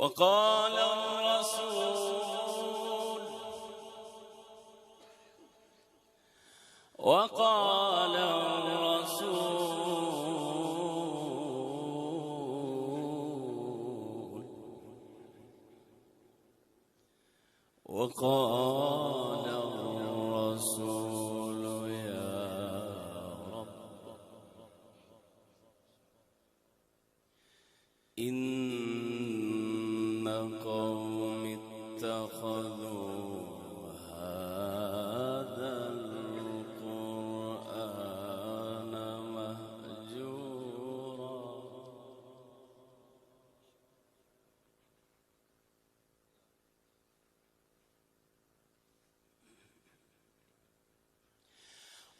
وقال الرسول وقال الرسول يا رب إن قوم اتخذوا هذا القرآن مهجورا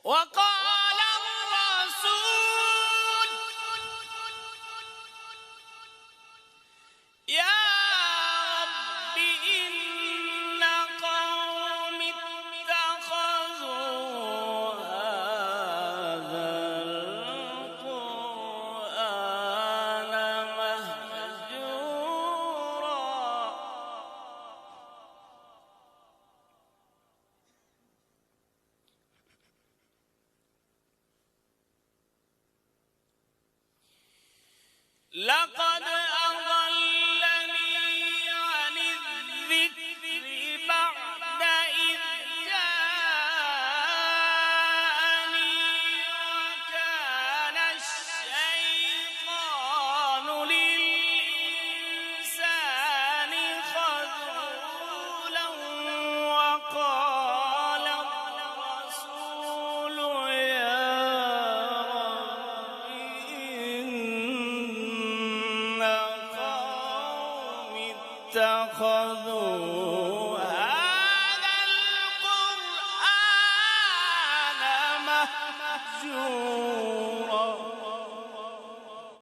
وقال الرسول يا رب إن قوم اتخذوا هذا القرآن مهجورا لقد أضلني عن الذكر بعد إذ جاءني وكان الشيطان للإنسان خذولا وقال الرسول يا رب إن قوم اتخذوا هذا القرآن مهجورا